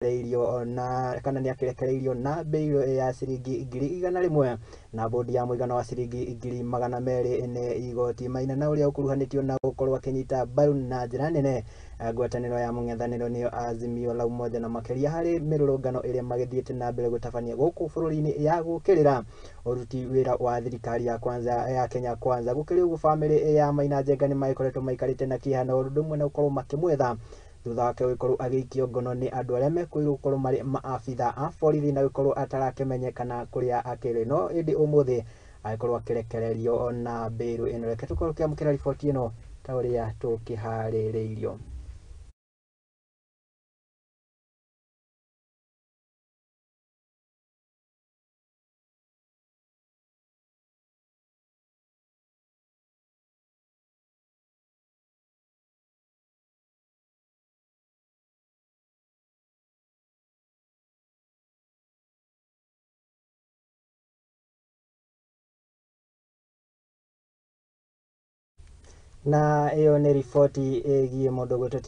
irio na kana nĩ akĩrekereirio na mbei ya ciringi 100,000 na bodi ya mũigana wa ciringi 200,000 nĩ igoti Maina na ũrĩa ũkuruhanĩtio na gũkorwo akĩnyita mbaru na njĩra nene ngwatanĩro ya mũng'ethanĩro nĩyo Azimio la Umoja na makĩria harĩ mĩrũrũngano ĩrĩa magĩthiĩte na mbere gũtabania gũkũ bũrũri-inĩ ya gũkĩrĩra ũruti wĩra wa thirikari ya Kenya Kwanza. Gũkĩrĩ ũguo bamĩrĩ ya Maina Njenga nĩ magĩkoretwo maikarĩte na kĩeha na ũndũ ũmwe na gũkorwo makĩmwetha thutha wake gũkorwo agĩikio ngono nĩ andũ arĩa mekwĩrwo gũkorwo marĩ maabitha a borithi na gũkorwo atarakĩmenyekana kũrĩa akĩrĩ, no ĩndĩ ũmũthĩ agĩkorwo akĩrekererio na mbĩrũ ĩno. Reke tũkorwo tũkĩamũkĩra riboti ĩno ta ũrĩa tũkĩharĩrĩirio. Na ĩyo nĩ riboti ĩgiĩ mũndũ gwĩtwo